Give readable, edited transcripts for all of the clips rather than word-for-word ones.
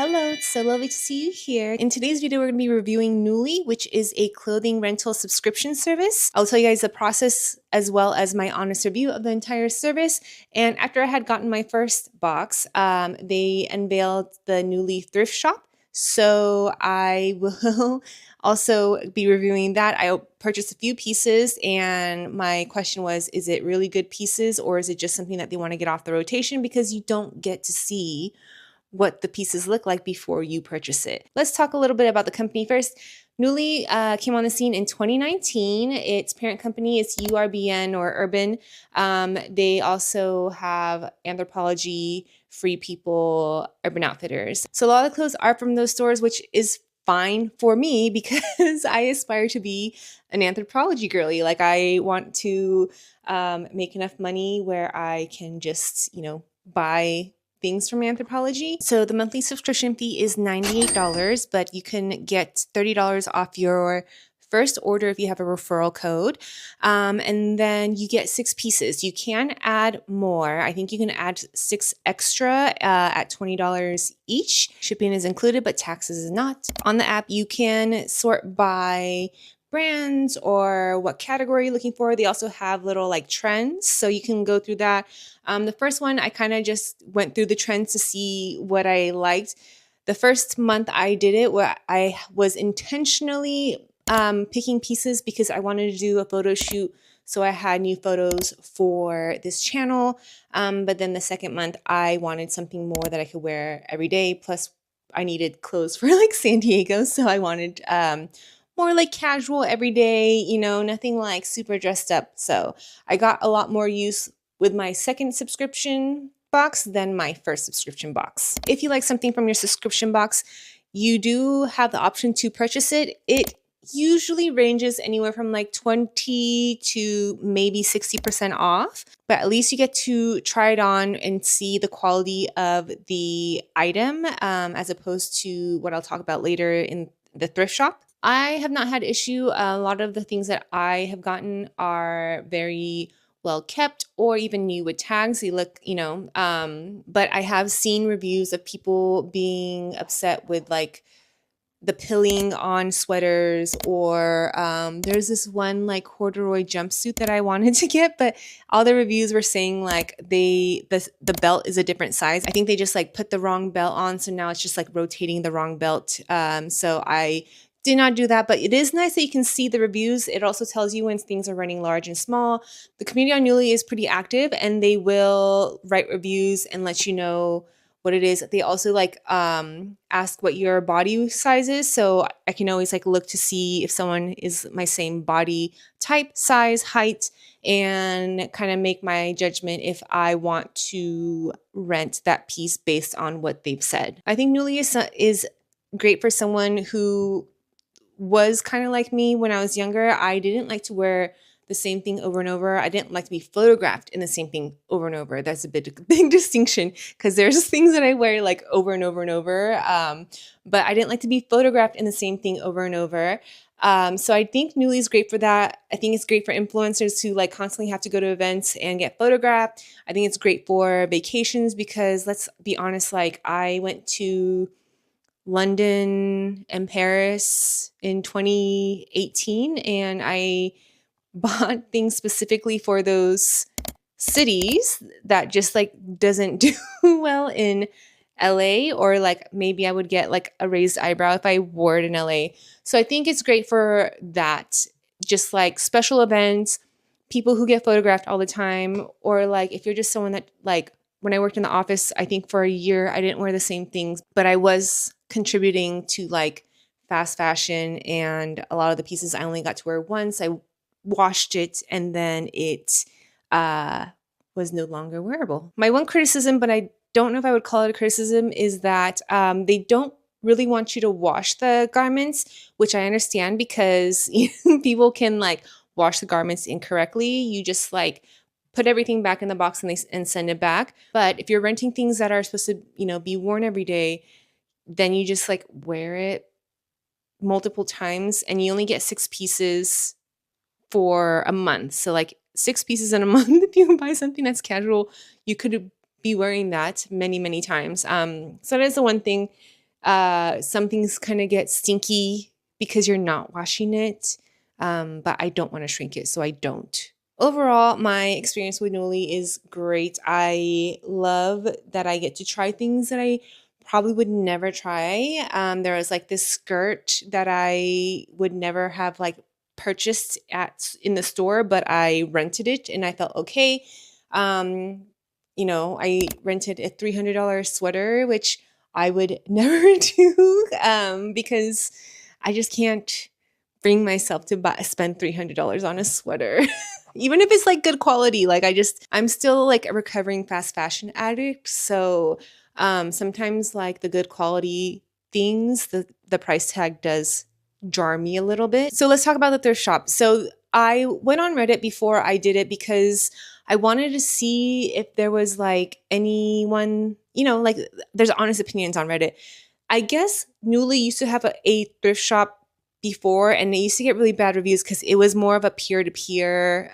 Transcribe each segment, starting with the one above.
Hello, it's so lovely to see you here. In today's video, we're going to be reviewing Nuuly, which is a clothing rental subscription service. I'll tell you guys the process as well as my honest review of the entire service. And after I had gotten my first box, they unveiled the Nuuly Thrift Shop. So I will also be reviewing that. I purchased a few pieces and my question was, is it really good pieces or is it just something that they want to get off the rotation because you don't get to see what the pieces look like before you purchase it. Let's talk a little bit about the company first. Nuuly came on the scene in 2019. Its parent company is URBN or Urban. They also have Anthropologie, Free People, Urban Outfitters. So a lot of the clothes are from those stores, which is fine for me because I aspire to be an Anthropologie girly. Like I want to make enough money where I can just, buy things from Anthropologie. So the monthly subscription fee is $98, but you can get $30 off your first order if you have a referral code. And then you get 6 pieces. You can add more. I think you can add 6 extra at $20 each. Shipping is included, but taxes is not. On the app, you can sort by brands or what category you're looking for. They also have little like trends, so you can go through that. The first one, I kind of just went through the trends to see what I liked. The first month I did it, where I was intentionally picking pieces because I wanted to do a photo shoot, so I had new photos for this channel. But then the second month, I wanted something more that I could wear every day. Plus, I needed clothes for like San Diego, so I wanted more like casual everyday, nothing like super dressed up. So I got a lot more use with my second subscription box than my first subscription box. If you like something from your subscription box, you do have the option to purchase it. It usually ranges anywhere from like 20 to maybe 60% off, but at least you get to try it on and see the quality of the item as opposed to what I'll talk about later in the thrift shop. I have not had issue. A lot of the things that I have gotten are very well kept or even new with tags. They look, but I have seen reviews of people being upset with like the pilling on sweaters or there's this one like corduroy jumpsuit that I wanted to get, but all the reviews were saying like the belt is a different size. I think they just like put the wrong belt on, so now it's just like rotating the wrong belt. So I did not do that, but it is nice that you can see the reviews. It also tells you when things are running large and small. The community on Nuuly is pretty active and they will write reviews and let you know what it is. They also like ask what your body size is. So I can always like look to see if someone is my same body type, size, height, and kind of make my judgment if I want to rent that piece based on what they've said. I think Nuuly is great for someone who was kind of like me when I was younger. I didn't like to wear the same thing over and over. I didn't like to be photographed in the same thing over and over. That's a big distinction because there's things that I wear like over and over and over. But I didn't like to be photographed in the same thing over and over. So I think Nuuly is great for that. I think it's great for influencers who like constantly have to go to events and get photographed. I think it's great for vacations because let's be honest, like I went to London and Paris in 2018 and I bought things specifically for those cities that just like doesn't do well in LA, or like maybe I would get like a raised eyebrow if I wore it in LA. So I think it's great for that, just like special events, people who get photographed all the time, or like if you're just someone that like when I worked in the office, I think for a year I didn't wear the same things, but I was contributing to like fast fashion and a lot of the pieces I only got to wear once. I washed it and then it was no longer wearable. My one criticism, but I don't know if I would call it a criticism, is that they don't really want you to wash the garments, which I understand because people can like wash the garments incorrectly. You just like put everything back in the box and send it back. But if you're renting things that are supposed to, be worn every day, then you just like wear it multiple times and you only get 6 pieces for a month. So like 6 pieces in a month, if you buy something that's casual, you could be wearing that many, many times. So that is the one thing Some things kind of get stinky because you're not washing it, but I don't want to shrink it, so I don't. Overall, my experience with Nuuly is great. I love that I get to try things that I probably would never try. There was like this skirt that I would never have like purchased in the store, but I rented it and I felt okay. I rented a $300 sweater, which I would never do because I just can't bring myself to spend $300 on a sweater. Even if it's like good quality, like I'm still like a recovering fast fashion addict. So sometimes like the good quality things, the price tag does jar me a little bit. So let's talk about the thrift shop. So I went on Reddit before I did it because I wanted to see if there was like anyone, like there's honest opinions on Reddit. I guess Nuuly used to have a thrift shop before, and they used to get really bad reviews because it was more of a peer-to-peer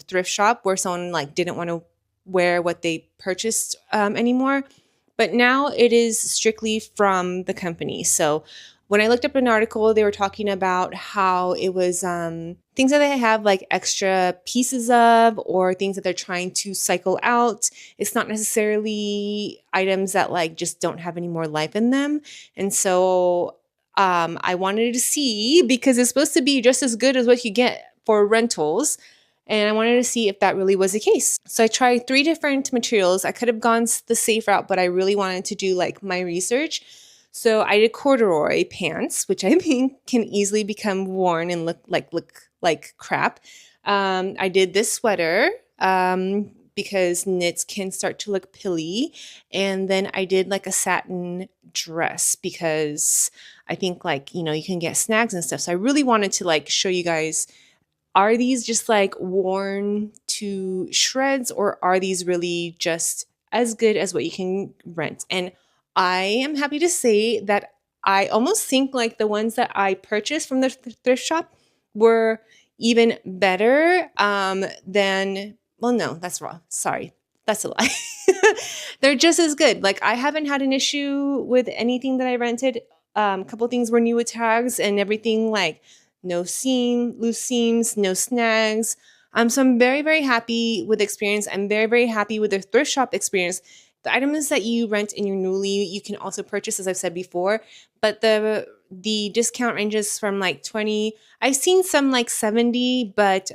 thrift shop where someone like didn't want to wear what they purchased anymore. But now it is strictly from the company. So when I looked up an article, they were talking about how it was things that they have like extra pieces of or things that they're trying to cycle out. It's not necessarily items that like just don't have any more life in them. And so I wanted to see, because it's supposed to be just as good as what you get for rentals. And I wanted to see if that really was the case. So I tried 3 different materials. I could have gone the safe route, but I really wanted to do like my research. So I did corduroy pants, which I think can easily become worn and look like crap. I did this sweater because knits can start to look pilly. And then I did like a satin dress because I think like, you can get snags and stuff. So I really wanted to like show you guys, are these just like worn to shreds or are these really just as good as what you can rent? And I am happy to say that I almost think like the ones that I purchased from the thrift shop were even better than, well, no, that's wrong. Sorry. That's a lie. They're just as good. Like I haven't had an issue with anything that I rented. A couple things were new with tags and everything, like no loose seams, no snags. So I'm very, very happy with the experience. I'm very, very happy with the thrift shop experience. The items that you rent in your Nuuly, you can also purchase, as I've said before, but the discount ranges from like 20. I've seen some like 70, but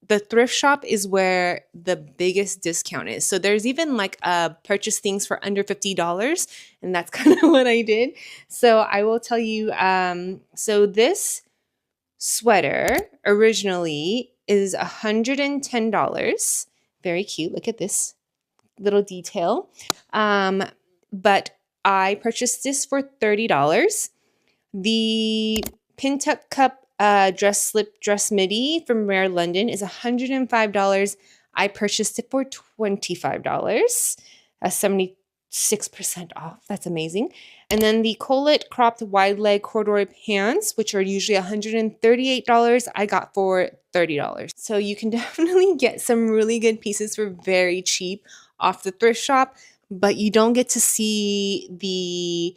the thrift shop is where the biggest discount is. So there's even like purchase things for under $50, and that's kind of what I did. So I will tell you, so this sweater originally is $110. Very cute. Look at this little detail. But I purchased this for $30. The pin tuck cup dress slip dress midi from Rare London is $105. I purchased it for $25. 76% off. That's amazing. And then the Colette cropped wide leg corduroy pants, which are usually $138, I got for $30. So you can definitely get some really good pieces for very cheap off the thrift shop, but you don't get to see the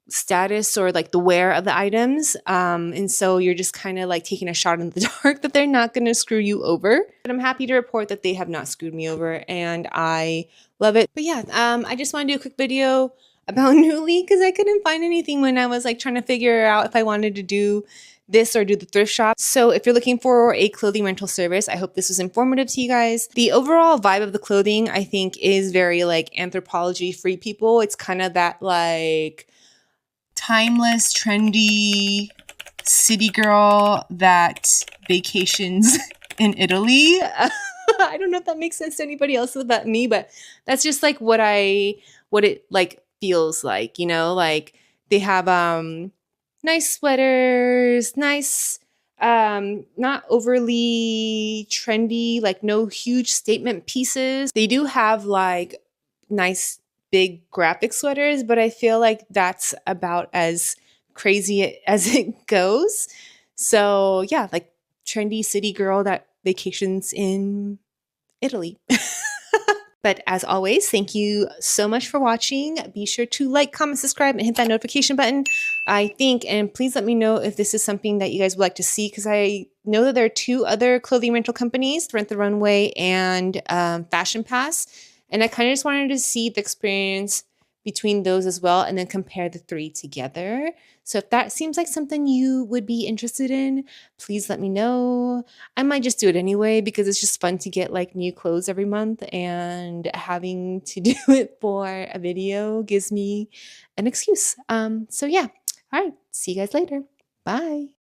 status or like the wear of the items. And so you're just kind of like taking a shot in the dark that they're not going to screw you over. But I'm happy to report that they have not screwed me over and I love it. But yeah, I just want to do a quick video about Nuuly because I couldn't find anything when I was like trying to figure out if I wanted to do this or do the thrift shop. So if you're looking for a clothing rental service, I hope this was informative to you guys. The overall vibe of the clothing, I think, is very like anthropology free people. It's kind of that like timeless, trendy city girl that vacations in Italy. I don't know if that makes sense to anybody else but me, but that's just like what it like feels like, like they have nice sweaters, nice not overly trendy, like no huge statement pieces. They do have like nice big graphic sweaters, but I feel like that's about as crazy as it goes. So yeah, like trendy city girl that vacations in Italy. But as always, thank you so much for watching. Be sure to like, comment, subscribe, and hit that notification button. I think, and please let me know if this is something that you guys would like to see, because I know that there are 2 other clothing rental companies, Rent the Runway and Fashion Pass. And I kind of just wanted to see the experience between those as well, and then compare the 3 together. So if that seems like something you would be interested in, please let me know. I might just do it anyway, because it's just fun to get like new clothes every month, and having to do it for a video gives me an excuse. So yeah. All right. See you guys later. Bye.